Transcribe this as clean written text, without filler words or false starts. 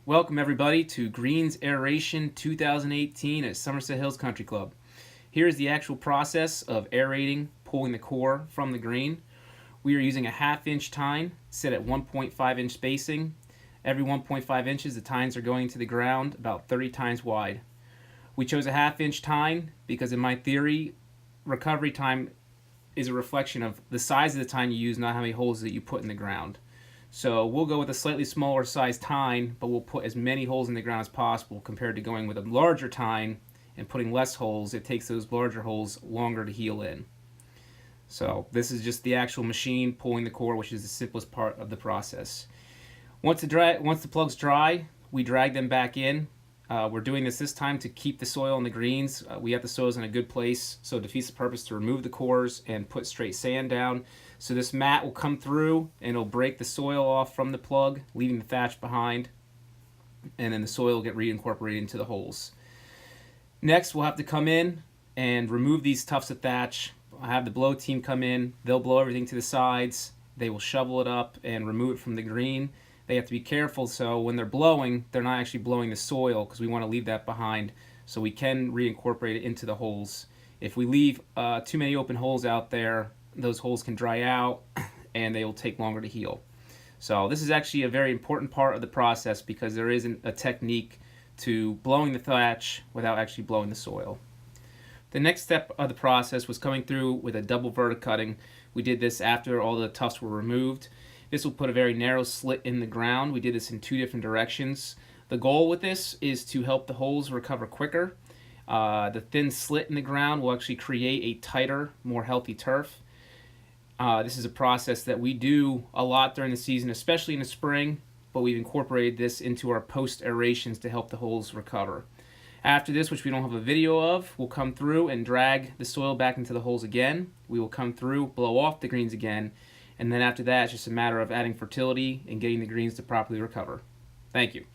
Welcome everybody to Greens Aeration 2018 at Somerset Hills Country Club. Here is the actual process of aerating, pulling the core from the green. We are using a 1/2 inch tine set at 1.5 inch spacing. Every 1.5 inches the tines are going to the ground about 30 times wide. We chose a 1/2 inch tine because in my theory, recovery time is a reflection of the size of the tine you use, not how many holes that you put in the ground. So we'll go with a slightly smaller size tine, but we'll put as many holes in the ground as possible compared to going with a larger tine and putting less holes. It takes those larger holes longer to heal in. So this is just the actual machine pulling the core, which is the simplest part of the process. Once the plugs dry, we drag them back in. We're doing this time to keep the soil in the greens. We have the soils in a good place, so it defeats the purpose to remove the cores and put straight sand down. So this mat will come through and it'll break the soil off from the plug, leaving the thatch behind, and then the soil will get reincorporated into the holes. Next, we'll have to come in and remove these tufts of thatch. I'll have the blow team come in. They'll blow everything to the sides. They will shovel it up and remove it from the green. They have to be careful, so when they're blowing, they're not actually blowing the soil because we want to leave that behind so we can reincorporate it into the holes. If we leave too many open holes out there, those holes can dry out and they will take longer to heal. So this is actually a very important part of the process because there isn't a technique to blowing the thatch without actually blowing the soil. The next step of the process was coming through with a double verticutting. We did this after all the tufts were removed. This will put a very narrow slit in the ground. We did this in 2 different directions. The goal with this is to help the holes recover quicker. The thin slit in the ground will actually create a tighter, more healthy turf. This is a process that we do a lot during the season, especially in the spring, but we've incorporated this into our post-aerations to help the holes recover. After this, which we don't have a video of, we'll come through and drag the soil back into the holes again. We will come through, blow off the greens again, and then after that, it's just a matter of adding fertility and getting the greens to properly recover. Thank you.